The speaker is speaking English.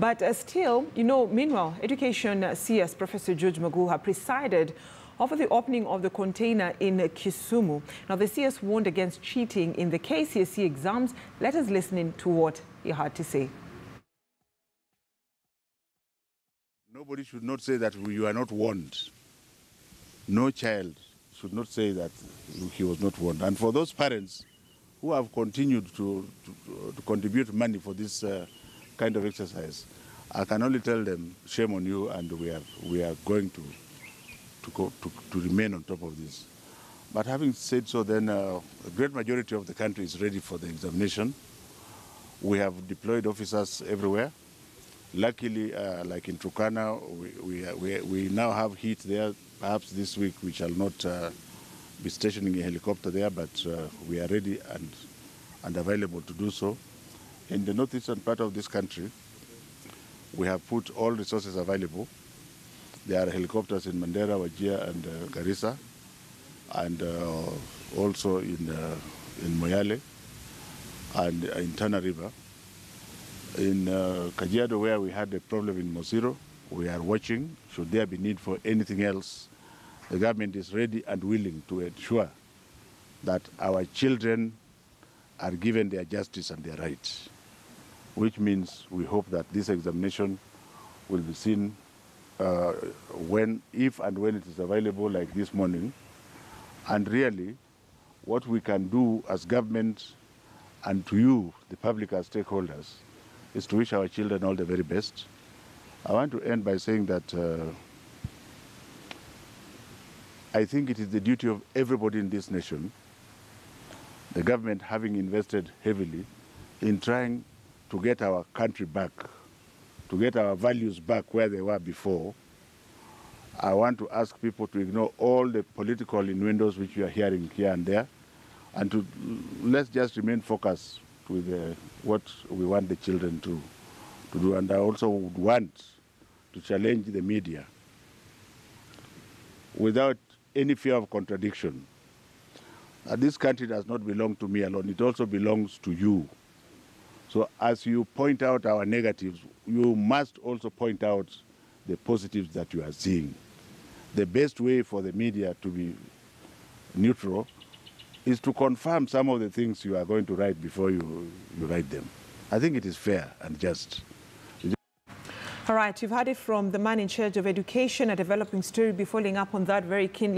But still, meanwhile, Education CS Professor George Magoha presided over the opening of the container in Kisumu. Now, the CS warned against cheating in the KCSE exams. Let us listen to what he had to say. Nobody should not say that you are not warned. No child should not say that he was not warned. And for those parents who have continued to contribute money for this kind of exercise, I can only tell them, shame on you, and we are going to remain on top of this. But having said so, then a great majority of the country is ready for the examination. We have deployed officers everywhere. Luckily, like in Turkana, we now have heat there. Perhaps this week we shall not be stationing a helicopter there, but we are ready and available to do so. In the northeastern part of this country, we have put all resources available. There are helicopters in Mandera, Wajir, and Garissa, and also in Moyale and in Tana River. In Kajiado, where we had a problem in Mosiro, we are watching. Should there be need for anything else, the government is ready and willing to ensure that our children are given their justice and their rights, which means we hope that this examination will be seen if and when it is available, like this morning. And really, what we can do as government and to you, the public as stakeholders, is to wish our children all the very best. I want to end by saying that I think it is the duty of everybody in this nation, the government having invested heavily in trying to get our country back, to get our values back where they were before. I want to ask people to ignore all the political innuendos which we are hearing here and there, and let's just remain focused with what we want the children to do. And I also would want to challenge the media without any fear of contradiction. This country does not belong to me alone, it also belongs to you. So as you point out our negatives, you must also point out the positives that you are seeing. The best way for the media to be neutral is to confirm some of the things you are going to write before you write them. I think it is fair and just. All right, you've heard it from the man in charge of education, a developing story. Be following up on that very keenly.